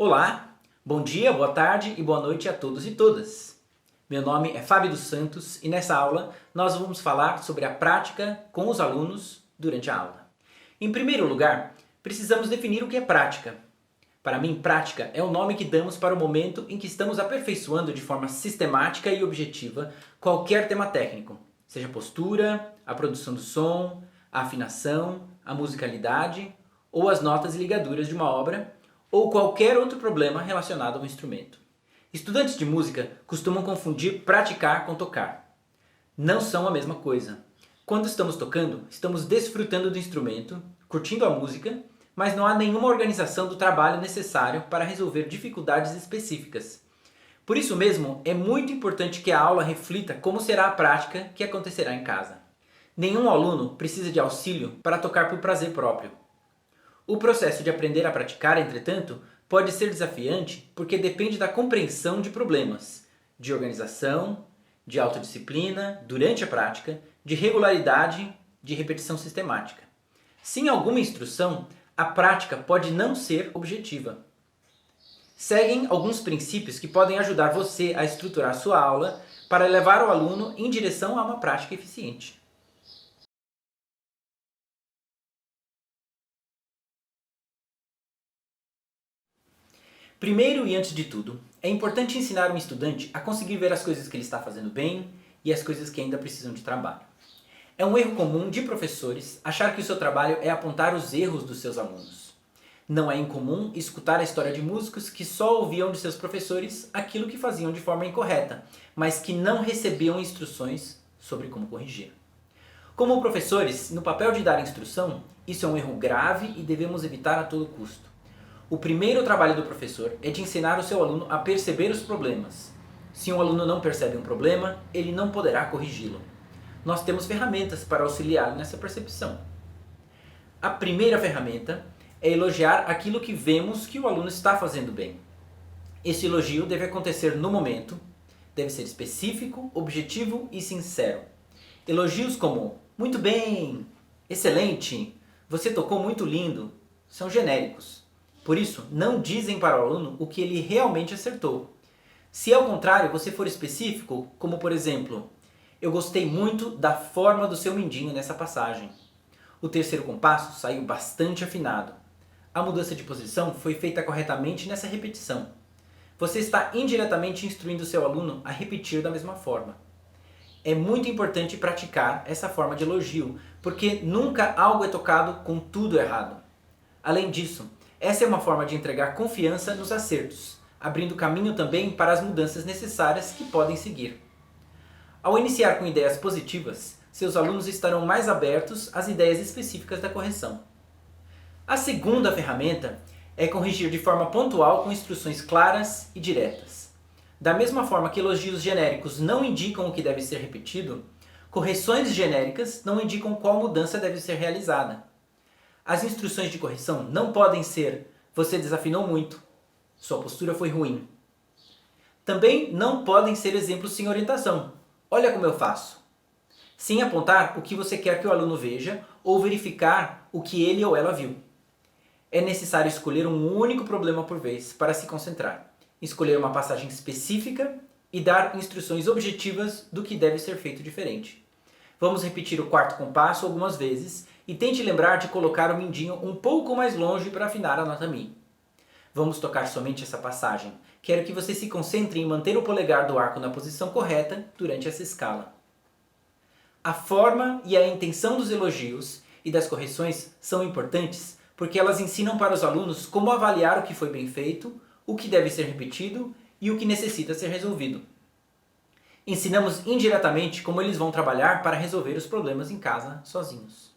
Olá, bom dia, boa tarde e boa noite a todos e todas. Meu nome é Fábio dos Santos e nessa aula nós vamos falar sobre a prática com os alunos durante a aula. Em primeiro lugar, precisamos definir o que é prática. Para mim, prática é o nome que damos para o momento em que estamos aperfeiçoando de forma sistemática e objetiva qualquer tema técnico, seja a postura, a produção do som, a afinação, a musicalidade ou as notas e ligaduras de uma obra ou qualquer outro problema relacionado ao instrumento. Estudantes de música costumam confundir praticar com tocar. Não são a mesma coisa. Quando estamos tocando, estamos desfrutando do instrumento, curtindo a música, mas não há nenhuma organização do trabalho necessário para resolver dificuldades específicas. Por isso mesmo, é muito importante que a aula reflita como será a prática que acontecerá em casa. Nenhum aluno precisa de auxílio para tocar por prazer próprio. O processo de aprender a praticar, entretanto, pode ser desafiante porque depende da compreensão de problemas, de organização, de autodisciplina durante a prática, de regularidade, de repetição sistemática. Sem alguma instrução, a prática pode não ser objetiva. Seguem alguns princípios que podem ajudar você a estruturar sua aula para levar o aluno em direção a uma prática eficiente. Primeiro e antes de tudo, é importante ensinar um estudante a conseguir ver as coisas que ele está fazendo bem e as coisas que ainda precisam de trabalho. É um erro comum de professores achar que o seu trabalho é apontar os erros dos seus alunos. Não é incomum escutar a história de músicos que só ouviam de seus professores aquilo que faziam de forma incorreta, mas que não recebiam instruções sobre como corrigir. Como professores, no papel de dar instrução, isso é um erro grave e devemos evitar a todo custo. O primeiro trabalho do professor é de ensinar o seu aluno a perceber os problemas. Se um aluno não percebe um problema, ele não poderá corrigi-lo. Nós temos ferramentas para auxiliá-lo nessa percepção. A primeira ferramenta é elogiar aquilo que vemos que o aluno está fazendo bem. Esse elogio deve acontecer no momento, deve ser específico, objetivo e sincero. Elogios como "muito bem", "excelente", "você tocou muito lindo" são genéricos. Por isso, não dizem para o aluno o que ele realmente acertou. Se ao contrário você for específico, como por exemplo, "eu gostei muito da forma do seu mindinho nessa passagem. O terceiro compasso saiu bastante afinado. A mudança de posição foi feita corretamente nessa repetição." Você está indiretamente instruindo seu aluno a repetir da mesma forma. É muito importante praticar essa forma de elogio, porque nunca algo é tocado com tudo errado. Além disso, essa é uma forma de entregar confiança nos acertos, abrindo caminho também para as mudanças necessárias que podem seguir. Ao iniciar com ideias positivas, seus alunos estarão mais abertos às ideias específicas da correção. A segunda ferramenta é corrigir de forma pontual com instruções claras e diretas. Da mesma forma que elogios genéricos não indicam o que deve ser repetido, correções genéricas não indicam qual mudança deve ser realizada. As instruções de correção não podem ser "você desafinou muito", "sua postura foi ruim". Também não podem ser exemplos sem orientação. "Olha como eu faço", sem apontar o que você quer que o aluno veja ou verificar o que ele ou ela viu. É necessário escolher um único problema por vez para se concentrar, escolher uma passagem específica e dar instruções objetivas do que deve ser feito diferente. Vamos repetir o quarto compasso algumas vezes e tente lembrar de colocar o mindinho um pouco mais longe para afinar a nota Mi. Vamos tocar somente essa passagem. Quero que você se concentre em manter o polegar do arco na posição correta durante essa escala. A forma e a intenção dos elogios e das correções são importantes porque elas ensinam para os alunos como avaliar o que foi bem feito, o que deve ser repetido e o que necessita ser resolvido. Ensinamos indiretamente como eles vão trabalhar para resolver os problemas em casa sozinhos.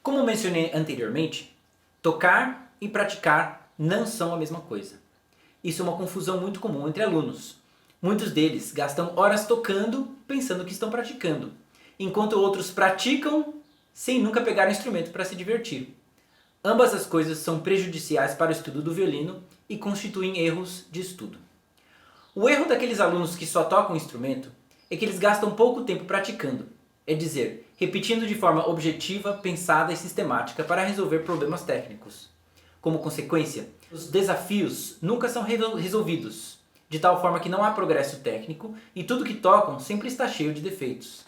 Como mencionei anteriormente, tocar e praticar não são a mesma coisa. Isso é uma confusão muito comum entre alunos. Muitos deles gastam horas tocando pensando que estão praticando, enquanto outros praticam sem nunca pegar o instrumento para se divertir. Ambas as coisas são prejudiciais para o estudo do violino e constituem erros de estudo. O erro daqueles alunos que só tocam o instrumento é que eles gastam pouco tempo praticando. é dizer, repetindo de forma objetiva, pensada e sistemática para resolver problemas técnicos. Como consequência, os desafios nunca são resolvidos, de tal forma que não há progresso técnico e tudo que tocam sempre está cheio de defeitos.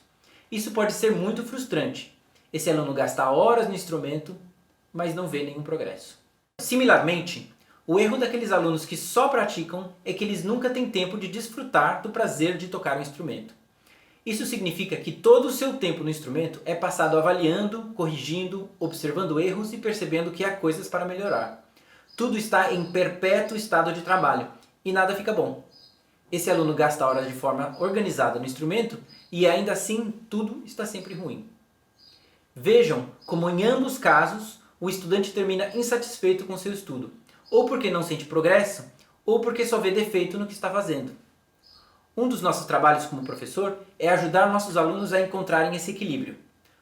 Isso pode ser muito frustrante. Esse aluno gasta horas no instrumento, mas não vê nenhum progresso. Similarmente, o erro daqueles alunos que só praticam é que eles nunca têm tempo de desfrutar do prazer de tocar o instrumento. Isso significa que todo o seu tempo no instrumento é passado avaliando, corrigindo, observando erros e percebendo que há coisas para melhorar. Tudo está em perpétuo estado de trabalho e nada fica bom. Esse aluno gasta horas de forma organizada no instrumento e ainda assim tudo está sempre ruim. Vejam como em ambos casos o estudante termina insatisfeito com seu estudo, ou porque não sente progresso, ou porque só vê defeito no que está fazendo. Um dos nossos trabalhos como professor é ajudar nossos alunos a encontrarem esse equilíbrio.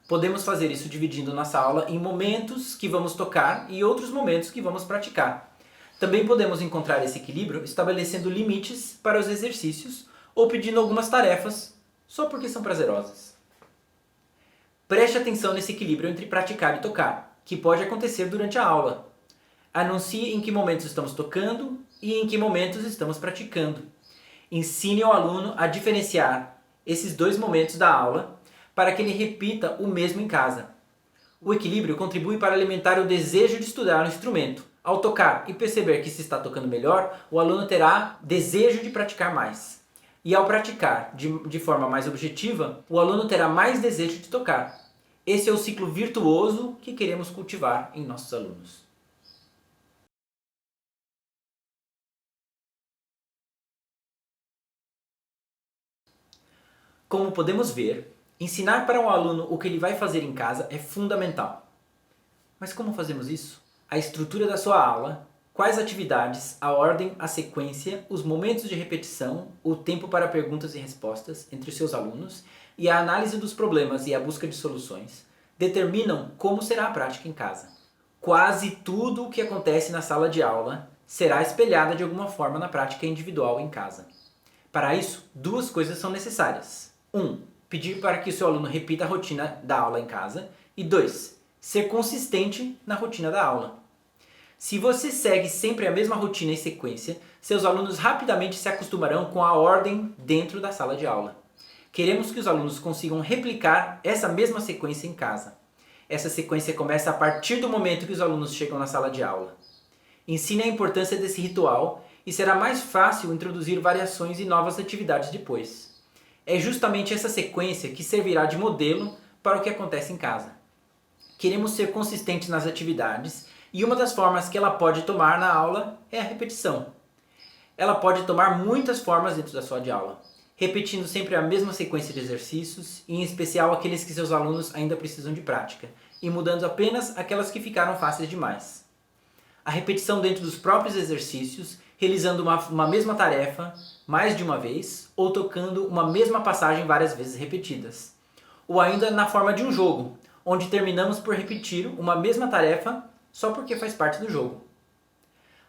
Podemos fazer isso dividindo nossa aula em momentos que vamos tocar e outros momentos que vamos praticar. Também podemos encontrar esse equilíbrio estabelecendo limites para os exercícios ou pedindo algumas tarefas só porque são prazerosas. Preste atenção nesse equilíbrio entre praticar e tocar, que pode acontecer durante a aula. Anuncie em que momentos estamos tocando e em que momentos estamos praticando. Ensine ao aluno a diferenciar esses dois momentos da aula para que ele repita o mesmo em casa. O equilíbrio contribui para alimentar o desejo de estudar o instrumento. Ao tocar e perceber que se está tocando melhor, o aluno terá desejo de praticar mais. E ao praticar de forma mais objetiva, o aluno terá mais desejo de tocar. Esse é o ciclo virtuoso que queremos cultivar em nossos alunos. Como podemos ver, ensinar para um aluno o que ele vai fazer em casa é fundamental. Mas como fazemos isso? A estrutura da sua aula, quais atividades, a ordem, a sequência, os momentos de repetição, o tempo para perguntas e respostas entre os seus alunos e a análise dos problemas e a busca de soluções determinam como será a prática em casa. Quase tudo o que acontece na sala de aula será espelhado de alguma forma na prática individual em casa. Para isso, duas coisas são necessárias. 1. Pedir para que o seu aluno repita a rotina da aula em casa. E 2. Ser consistente na rotina da aula. Se você segue sempre a mesma rotina e sequência, seus alunos rapidamente se acostumarão com a ordem dentro da sala de aula. Queremos que os alunos consigam replicar essa mesma sequência em casa. Essa sequência começa a partir do momento que os alunos chegam na sala de aula. Ensine a importância desse ritual e será mais fácil introduzir variações e novas atividades depois. É justamente essa sequência que servirá de modelo para o que acontece em casa. Queremos ser consistentes nas atividades e uma das formas que ela pode tomar na aula é a repetição. Ela pode tomar muitas formas dentro da sala de aula, repetindo sempre a mesma sequência de exercícios, em especial aqueles que seus alunos ainda precisam de prática, e mudando apenas aquelas que ficaram fáceis demais. A repetição dentro dos próprios exercícios, realizando uma mesma tarefa mais de uma vez, ou tocando uma mesma passagem várias vezes repetidas. Ou ainda na forma de um jogo, onde terminamos por repetir uma mesma tarefa só porque faz parte do jogo.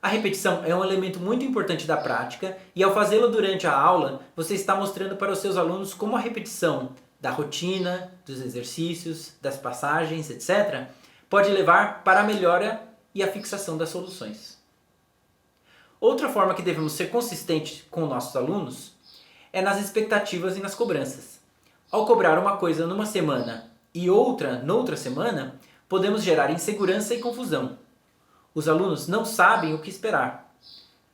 A repetição é um elemento muito importante da prática e ao fazê-la durante a aula, você está mostrando para os seus alunos como a repetição da rotina, dos exercícios, das passagens, etc., pode levar para a melhora e a fixação das soluções. Outra forma que devemos ser consistentes com nossos alunos é nas expectativas e nas cobranças. Ao cobrar uma coisa numa semana e outra noutra semana, podemos gerar insegurança e confusão. Os alunos não sabem o que esperar.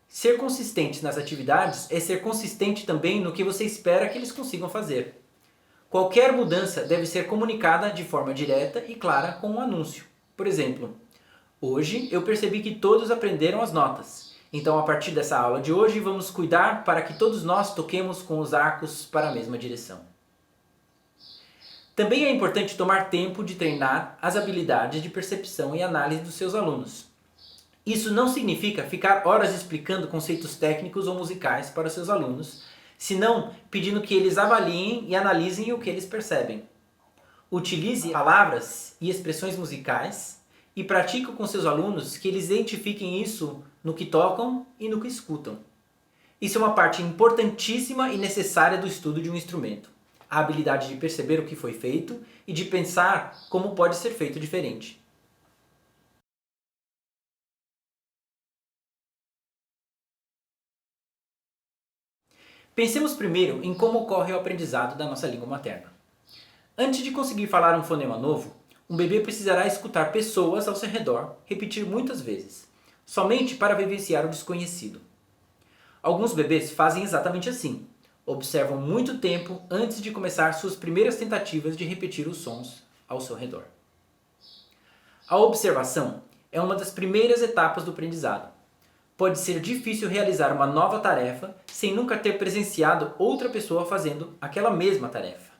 Ser consistente nas atividades é ser consistente também no que você espera que eles consigam fazer. Qualquer mudança deve ser comunicada de forma direta e clara com um anúncio. Por exemplo, hoje eu percebi que todos aprenderam as notas. Então, a partir dessa aula de hoje, vamos cuidar para que todos nós toquemos com os arcos para a mesma direção. Também é importante tomar tempo de treinar as habilidades de percepção e análise dos seus alunos. Isso não significa ficar horas explicando conceitos técnicos ou musicais para os seus alunos, senão pedindo que eles avaliem e analisem o que eles percebem. Utilize palavras e expressões musicais e pratique com seus alunos que eles identifiquem isso no que tocam e no que escutam. Isso é uma parte importantíssima e necessária do estudo de um instrumento. a habilidade de perceber o que foi feito e de pensar como pode ser feito diferente. Pensemos primeiro em como ocorre o aprendizado da nossa língua materna. Antes de conseguir falar um fonema novo, um bebê precisará escutar pessoas ao seu redor repetir muitas vezes, somente para vivenciar o desconhecido. Alguns bebês fazem exatamente assim. Observam muito tempo antes de começar suas primeiras tentativas de repetir os sons ao seu redor. A observação é uma das primeiras etapas do aprendizado. Pode ser difícil realizar uma nova tarefa sem nunca ter presenciado outra pessoa fazendo aquela mesma tarefa.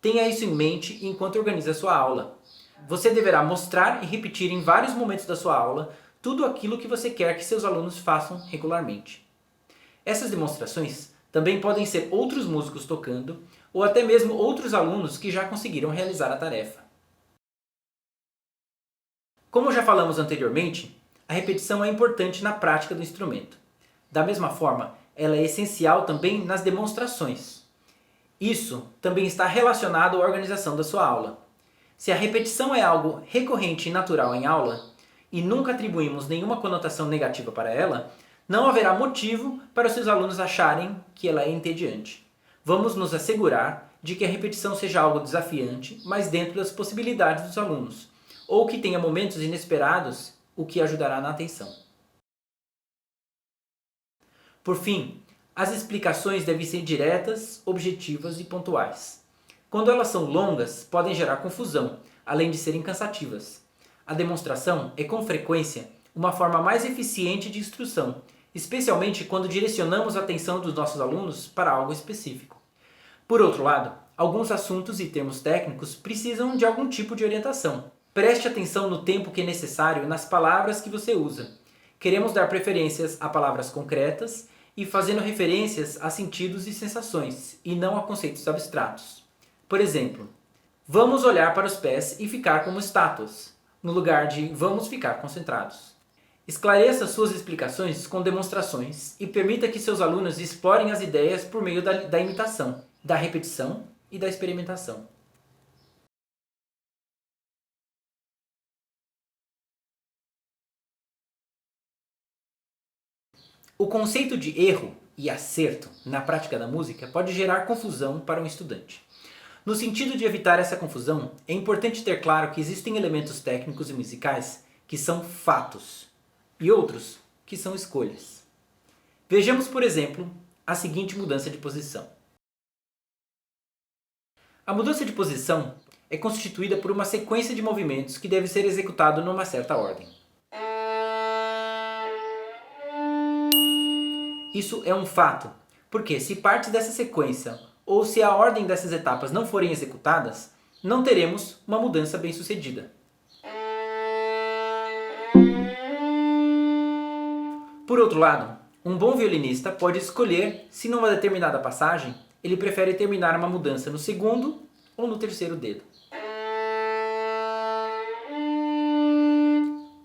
Tenha isso em mente enquanto organiza sua aula. Você deverá mostrar e repetir em vários momentos da sua aula tudo aquilo que você quer que seus alunos façam regularmente. Essas demonstrações também podem ser outros músicos tocando ou até mesmo outros alunos que já conseguiram realizar a tarefa. Como já falamos anteriormente, a repetição é importante na prática do instrumento. Da mesma forma, ela é essencial também nas demonstrações. Isso também está relacionado à organização da sua aula. Se a repetição é algo recorrente e natural em aula, e nunca atribuímos nenhuma conotação negativa para ela, não haverá motivo para os seus alunos acharem que ela é entediante. Vamos nos assegurar de que a repetição seja algo desafiante, mas dentro das possibilidades dos alunos, ou que tenha momentos inesperados, o que ajudará na atenção. Por fim, as explicações devem ser diretas, objetivas e pontuais. Quando elas são longas, podem gerar confusão, além de serem cansativas. A demonstração é, com frequência, uma forma mais eficiente de instrução, especialmente quando direcionamos a atenção dos nossos alunos para algo específico. Por outro lado, alguns assuntos e termos técnicos precisam de algum tipo de orientação. Preste atenção no tempo que é necessário nas palavras que você usa. Queremos dar preferências a palavras concretas e fazendo referências a sentidos e sensações, e não a conceitos abstratos. Por exemplo, vamos olhar para os pés e ficar como estátuas, no lugar de vamos ficar concentrados. Esclareça suas explicações com demonstrações e permita que seus alunos explorem as ideias por meio da imitação, da repetição e da experimentação. O conceito de erro e acerto na prática da música pode gerar confusão para um estudante. No sentido de evitar essa confusão, é importante ter claro que existem elementos técnicos e musicais que são fatos e outros que são escolhas. Vejamos, por exemplo, a seguinte mudança de posição. A mudança de posição é constituída por uma sequência de movimentos que deve ser executado numa certa ordem. Isso é um fato, porque se parte dessa sequência ou se a ordem dessas etapas não forem executadas, não teremos uma mudança bem-sucedida. Por outro lado, um bom violinista pode escolher se numa determinada passagem ele prefere terminar uma mudança no segundo ou no terceiro dedo.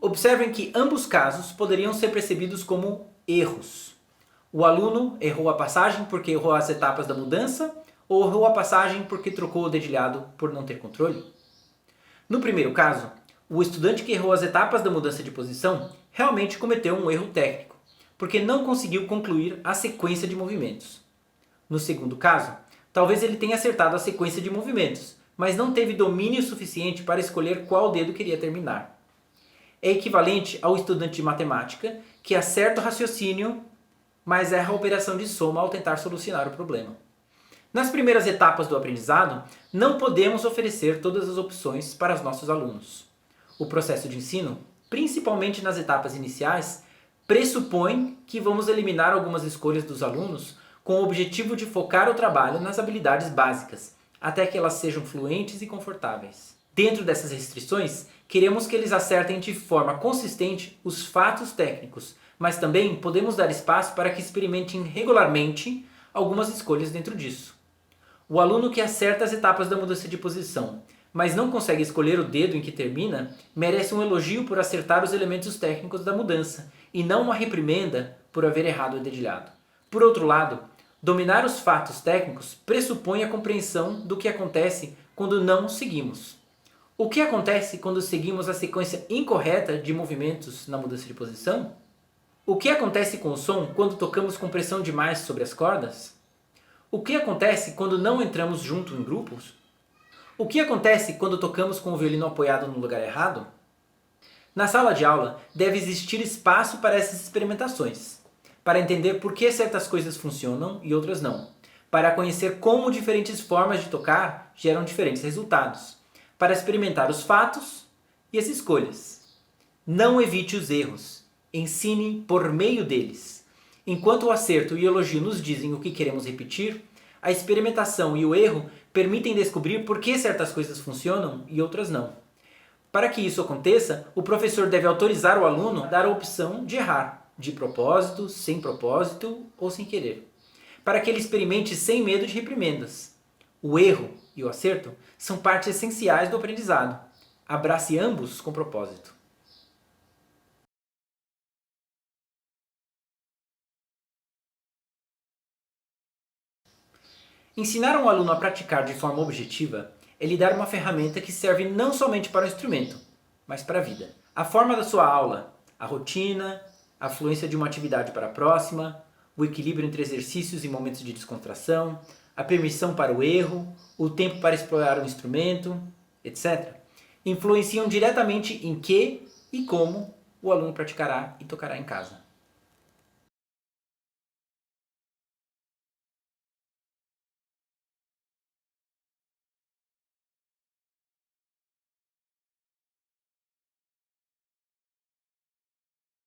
Observem que ambos casos poderiam ser percebidos como erros. O aluno errou a passagem porque errou as etapas da mudança ou errou a passagem porque trocou o dedilhado por não ter controle? No primeiro caso, o estudante que errou as etapas da mudança de posição realmente cometeu um erro técnico, porque não conseguiu concluir a sequência de movimentos. No segundo caso, talvez ele tenha acertado a sequência de movimentos, mas não teve domínio suficiente para escolher qual dedo queria terminar. É equivalente ao estudante de matemática que acerta o raciocínio, mas erra a operação de soma ao tentar solucionar o problema. Nas primeiras etapas do aprendizado, não podemos oferecer todas as opções para os nossos alunos. O processo de ensino, principalmente nas etapas iniciais, pressupõe que vamos eliminar algumas escolhas dos alunos com o objetivo de focar o trabalho nas habilidades básicas, até que elas sejam fluentes e confortáveis. Dentro dessas restrições, queremos que eles acertem de forma consistente os fatos técnicos, mas também podemos dar espaço para que experimentem regularmente algumas escolhas dentro disso. O aluno que acerta as etapas da mudança de posição, mas não consegue escolher o dedo em que termina, merece um elogio por acertar os elementos técnicos da mudança, e não uma reprimenda por haver errado o dedilhado. Por outro lado, Dominar os fatos técnicos pressupõe a compreensão do que acontece quando não seguimos. O que acontece quando seguimos a sequência incorreta de movimentos na mudança de posição? O que acontece com o som quando tocamos com pressão demais sobre as cordas? O que acontece quando não entramos junto em grupos? O que acontece quando tocamos com o violino apoiado no lugar errado? Na sala de aula, deve existir espaço para essas experimentações, para entender por que certas coisas funcionam e outras não, para conhecer como diferentes formas de tocar geram diferentes resultados, para experimentar os fatos e as escolhas. Não evite os erros, ensine por meio deles. Enquanto o acerto e o elogio nos dizem o que queremos repetir, a experimentação e o erro permitem descobrir por que certas coisas funcionam e outras não. Para que isso aconteça, o professor deve autorizar o aluno a dar a opção de errar, de propósito, sem propósito ou sem querer, para que ele experimente sem medo de reprimendas. O erro e o acerto são partes essenciais do aprendizado. Abrace ambos com propósito. Ensinar um aluno a praticar de forma objetiva é lhe dar uma ferramenta que serve não somente para o instrumento, mas para a vida. A forma da sua aula, a rotina, a fluência de uma atividade para a próxima, o equilíbrio entre exercícios e momentos de descontração, a permissão para o erro, o tempo para explorar o instrumento, etc., influenciam diretamente em que e como o aluno praticará e tocará em casa.